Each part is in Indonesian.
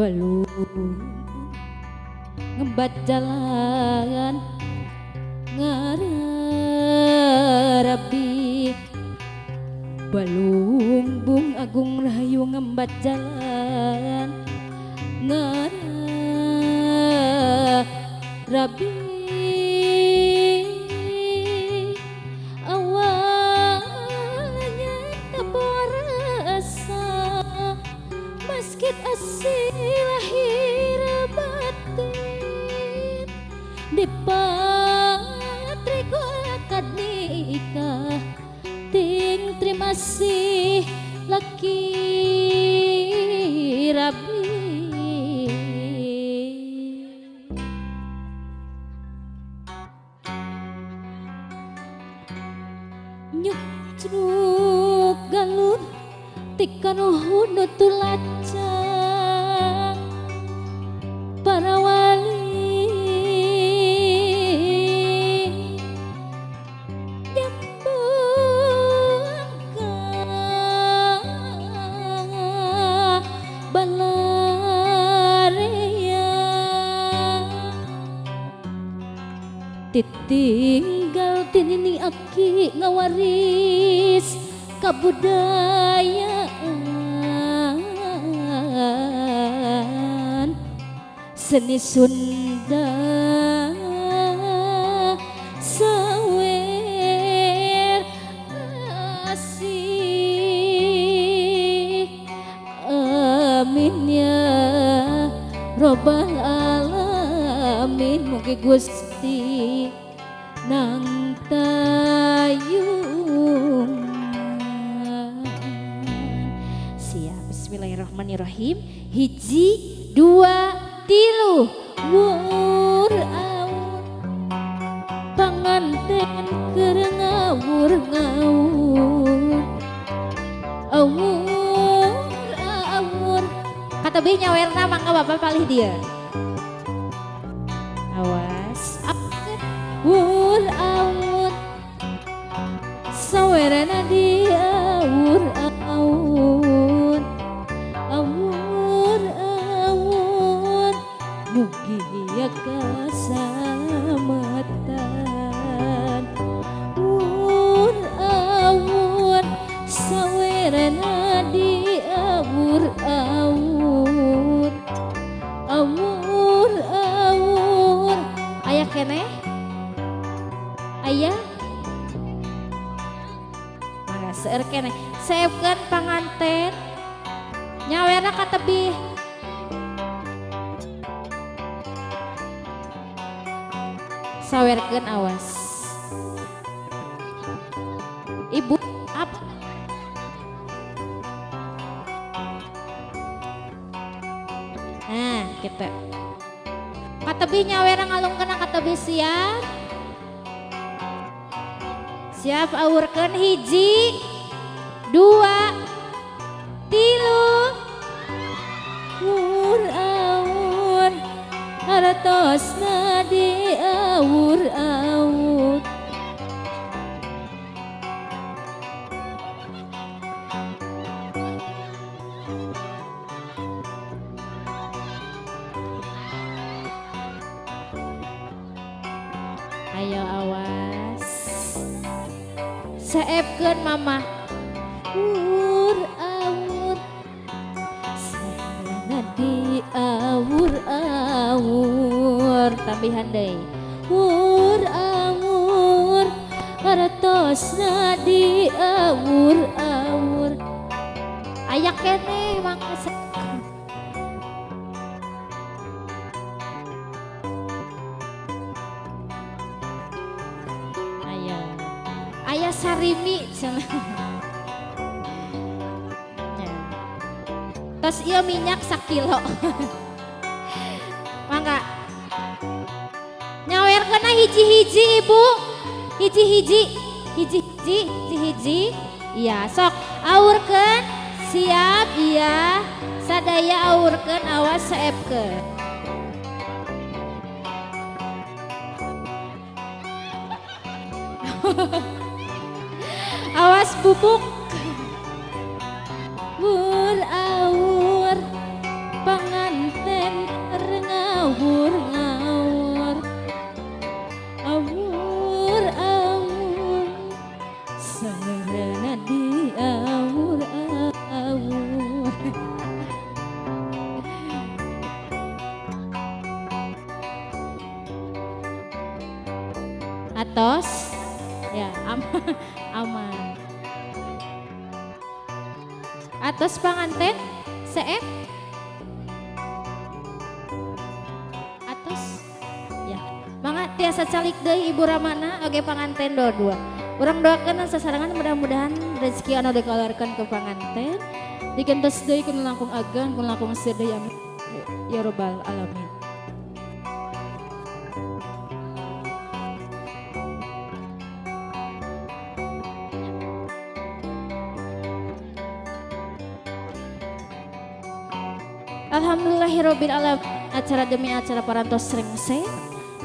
Balung ngembat jalan ngarabi Balung agung rahayu ngembat jalan ngarabi awalnya taborasa Maskit asih lahir batin di patriku akad nikah ting terima kasih laki rabi nyuk ceruk galur tikan uhunu tulacang para wali nyambung balarea titinggal tinini aki ngawaris kabudayaan seni Sunda sawer asih amin ya robbal alamin mugi Gusti nang tayung siap. Bismillahirrahmanirrahim. Hiji dua tilu wur aur panganten keur ngawur awur kata be nyawerna mangga bapak palih dia awas wur aur sawerana dia wur awur mugi ya kasalamatan wur awur sawerana di awur aya keneh aya mangga seueur keneh saepkeun panganten nyawerna ka tebih sawerkeun awas ibu apa nah kita ka tebih nyawerna ngalungkeun ka tebih siap awurkeun hiji dua tilu wur awur hartosna di awur ayo awas saepkeun mama wur awur sarana di awur tambihan deui wur awur hartosna di awur aya keneh mangga aya sarimi tos ieu minyak sakilo mangga nyawerkeun hiji-hiji ibu hiji-hiji iya sok awurkeun siap iya sadaya awurkeun awas saepkeun awas bubuk wur awur panganten Atos panganten seep atos ya mangga tiasa calik deui Ibu Ramana oge panganten dua urang doakeun sasarangan mudah-mudahan rezeki anu dikaluarkeun ke panganten digentos deui ku langkung agan ku langkung sedeu amin ya robbal alamin. Alhamdulillahirabbil alamin. Acara demi acara parantos rengse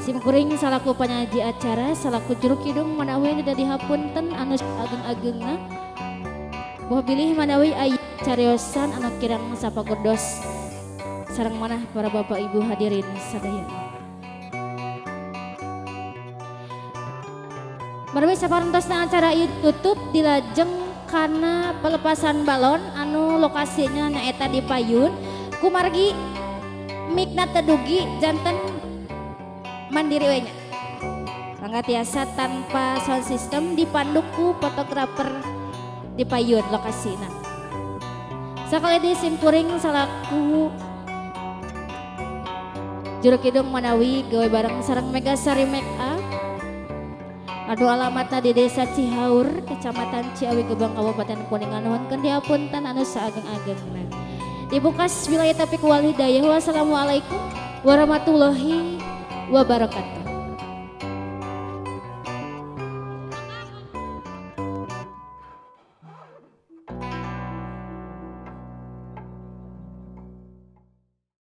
simkuring salaku panyaji acara salaku juru kidung manawi tidak dihapunten anu ageng-agengna boh bilih manawi aya cariosan anu kirang sapagerdos sareng manah para bapak ibu hadirin sadaya. Manawi saparantosna acara ieu tutup dilajeng karena pelepasan balon anu lokasinya nyaeta di Payun kumargi mikna tedugi janten mandiri we nya. Mangga tiasa tanpa sound system dipandu ku fotografer di Payun lokasina. Sakali disimpuring salaku juru kidung manawi gawe bareng sareng Megasari Make Up. Adu alamatna di Desa Cihaur, Kecamatan Ciawi Gebang, Kabupaten Kuningan. Nuhunkeun dihapunten anu saageng-agengna. Dibukas wilayah taufiq wal hidayah. Wassalamualaikum warahmatullahi wabarakatuh.